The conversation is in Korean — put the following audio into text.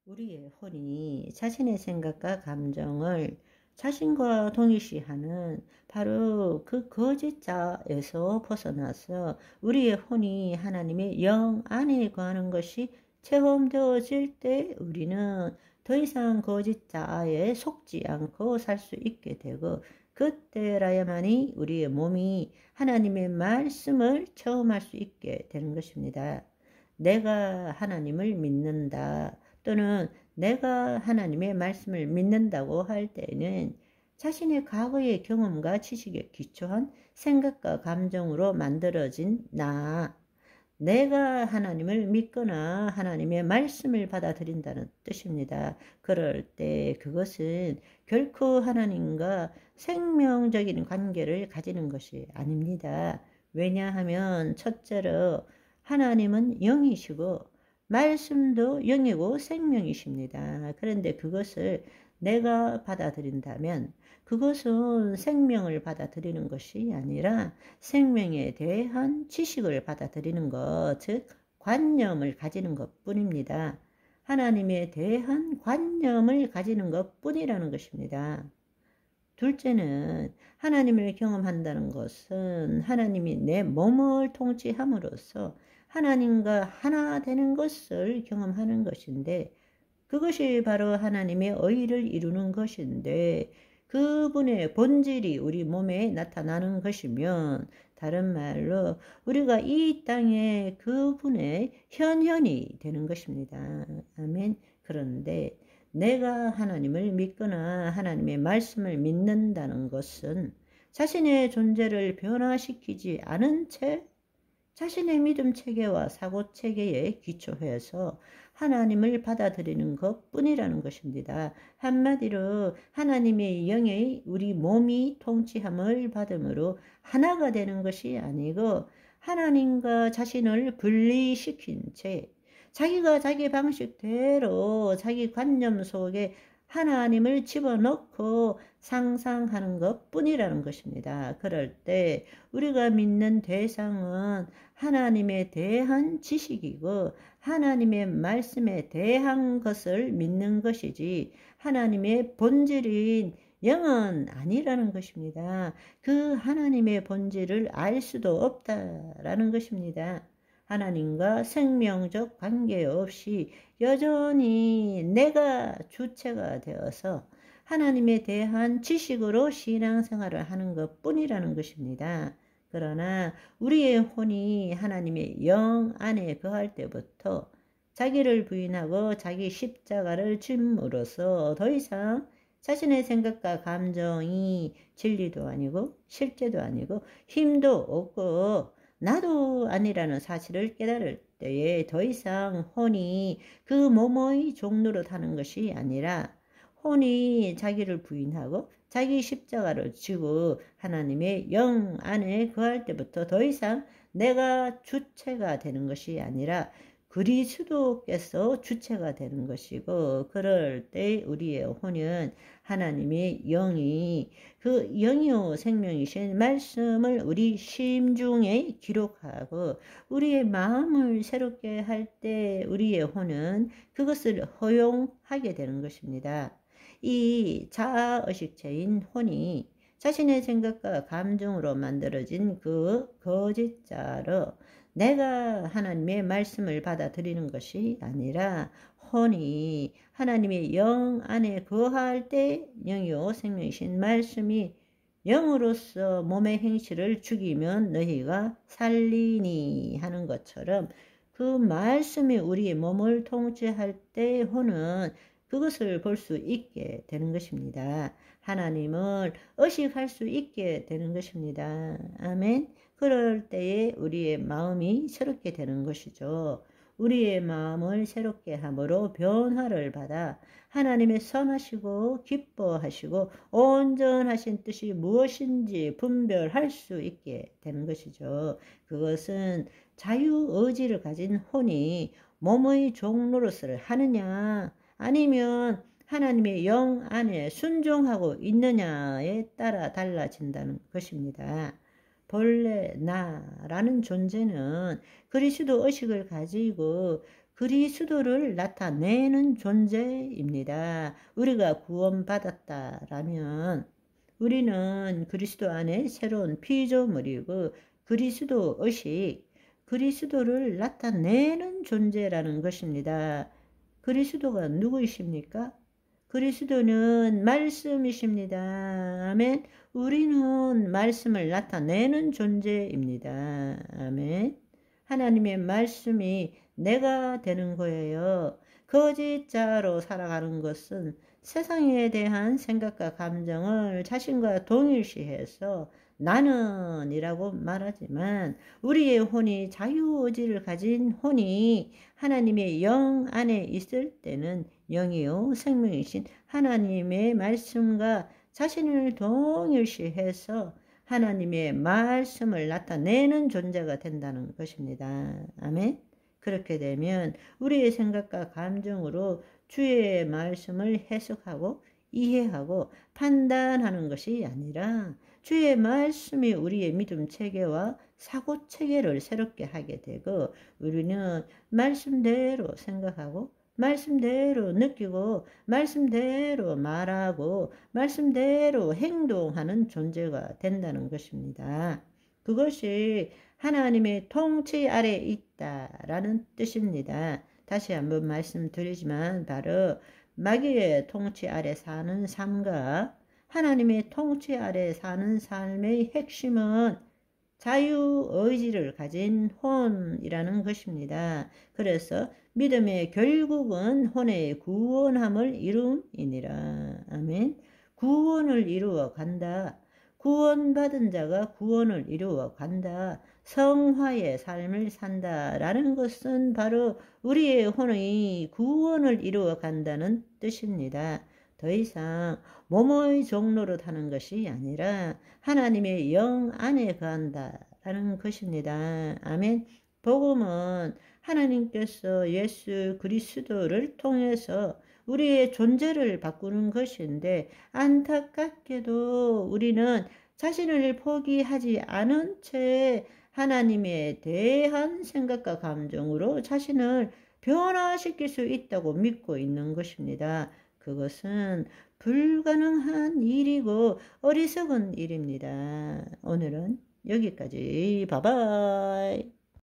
우리의 혼이 자신의 생각과 감정을 자신과 동일시하는 바로 그 거짓자에서 벗어나서 우리의 혼이 하나님의 영 안에 거하는 것이 체험되어질 때 우리는 더 이상 거짓자에 속지 않고 살 수 있게 되고, 그때라야만이 우리의 몸이 하나님의 말씀을 체험할 수 있게 되는 것입니다. 내가 하나님을 믿는다, 또는 내가 하나님의 말씀을 믿는다고 할 때는 자신의 과거의 경험과 지식에 기초한 생각과 감정으로 만들어진 내가 하나님을 믿거나 하나님의 말씀을 받아들인다는 뜻입니다. 그럴 때 그것은 결코 하나님과 생명적인 관계를 가지는 것이 아닙니다. 왜냐하면 첫째로 하나님은 영이시고 말씀도 영이고 생명이십니다. 그런데 그것을 내가 받아들인다면 그것은 생명을 받아들이는 것이 아니라 생명에 대한 지식을 받아들이는 것, 즉 관념을 가지는 것 뿐입니다. 하나님에 대한 관념을 가지는 것 뿐이라는 것입니다. 둘째는 하나님을 경험한다는 것은 하나님이 내 몸을 통치함으로써 하나님과 하나 되는 것을 경험하는 것인데, 그것이 바로 하나님의 의를 이루는 것인데, 그분의 본질이 우리 몸에 나타나는 것이면, 다른 말로 우리가 이 땅에 그분의 현현이 되는 것입니다. 아멘. 그런데 내가 하나님을 믿거나 하나님의 말씀을 믿는다는 것은 자신의 존재를 변화시키지 않은 채 자신의 믿음 체계와 사고 체계에 기초해서 하나님을 받아들이는 것 뿐이라는 것입니다. 한마디로 하나님의 영의 우리 몸이 통치함을 받음으로 하나가 되는 것이 아니고, 하나님과 자신을 분리시킨 채 자기가 자기 방식대로 자기 관념 속에 하나님을 집어넣고 상상하는 것 뿐이라는 것입니다. 그럴 때 우리가 믿는 대상은 하나님에 대한 지식이고 하나님의 말씀에 대한 것을 믿는 것이지 하나님의 본질인 영은 아니라는 것입니다. 그 하나님의 본질을 알 수도 없다라는 것입니다. 하나님과 생명적 관계없이 여전히 내가 주체가 되어서 하나님에 대한 지식으로 신앙생활을 하는 것 뿐이라는 것입니다. 그러나 우리의 혼이 하나님의 영 안에 거할 때부터 자기를 부인하고 자기 십자가를 짐으로써 더 이상 자신의 생각과 감정이 진리도 아니고 실제도 아니고 힘도 없고 나도 아니라는 사실을 깨달을 때에 더 이상 혼이 그 몸의 종로로 타는 것이 아니라, 혼이 자기를 부인하고 자기 십자가를 지고 하나님의 영 안에 거할 때부터 더 이상 내가 주체가 되는 것이 아니라 그리스도께서 주체가 되는 것이고, 그럴 때 우리의 혼은 하나님의 영이 그 영이요 생명이신 말씀을 우리 심중에 기록하고 우리의 마음을 새롭게 할 때 우리의 혼은 그것을 허용하게 되는 것입니다. 이 자아의식체인 혼이 자신의 생각과 감정으로 만들어진 그 거짓자로 내가 하나님의 말씀을 받아들이는 것이 아니라, 혼이 하나님의 영 안에 거할 때 영이요 생명이신 말씀이 영으로서 몸의 행실을 죽이면 너희가 살리니 하는 것처럼, 그 말씀이 우리의 몸을 통치할 때 혼은 그것을 볼 수 있게 되는 것입니다. 하나님을 의식할 수 있게 되는 것입니다. 아멘. 그럴 때에 우리의 마음이 새롭게 되는 것이죠. 우리의 마음을 새롭게 함으로 변화를 받아 하나님의 선하시고 기뻐하시고 온전하신 뜻이 무엇인지 분별할 수 있게 되는 것이죠. 그것은 자유의지를 가진 혼이 몸의 종로로서를 하느냐, 아니면 하나님의 영 안에 순종하고 있느냐에 따라 달라진다는 것입니다. 본래 나라는 존재는 그리스도 의식을 가지고 그리스도를 나타내는 존재입니다. 우리가 구원받았다라면 우리는 그리스도 안에 새로운 피조물이고 그리스도 의식, 그리스도를 나타내는 존재라는 것입니다. 그리스도가 누구이십니까? 그리스도는 말씀이십니다. 아멘. 우리는 말씀을 나타내는 존재입니다. 아멘. 하나님의 말씀이 내가 되는 거예요. 거짓자로 살아가는 것은 세상에 대한 생각과 감정을 자신과 동일시해서 나는 이라고 말하지만 우리의 혼이 자유의지를 가진 혼이 하나님의 영 안에 있을 때는 영이요 생명이신 하나님의 말씀과 자신을 동일시해서 하나님의 말씀을 나타내는 존재가 된다는 것입니다. 아멘. 그렇게 되면 우리의 생각과 감정으로 주의 말씀을 해석하고 이해하고 판단하는 것이 아니라 주의 말씀이 우리의 믿음 체계와 사고 체계를 새롭게 하게 되고 우리는 말씀대로 생각하고 말씀대로 느끼고 말씀대로 말하고 말씀대로 행동하는 존재가 된다는 것입니다. 그것이 하나님의 통치 아래 있다라는 뜻입니다. 다시 한번 말씀드리지만 바로 마귀의 통치 아래 사는 삶과 하나님의 통치 아래 사는 삶의 핵심은 자유의지를 가진 혼이라는 것입니다. 그래서 믿음의 결국은 혼의 구원함을 이룸이니라. 아멘. 구원을 이루어 간다. 구원받은 자가 구원을 이루어 간다. 성화의 삶을 산다라는 것은 바로 우리의 혼의 구원을 이루어 간다는 뜻입니다. 더 이상 몸의 종로로 타는 것이 아니라 하나님의 영 안에 거한다라는 것입니다. 아멘. 복음은 하나님께서 예수 그리스도를 통해서 우리의 존재를 바꾸는 것인데 안타깝게도 우리는 자신을 포기하지 않은 채 하나님에 대한 생각과 감정으로 자신을 변화시킬 수 있다고 믿고 있는 것입니다. 그것은 불가능한 일이고 어리석은 일입니다. 오늘은 여기까지. 바이바이.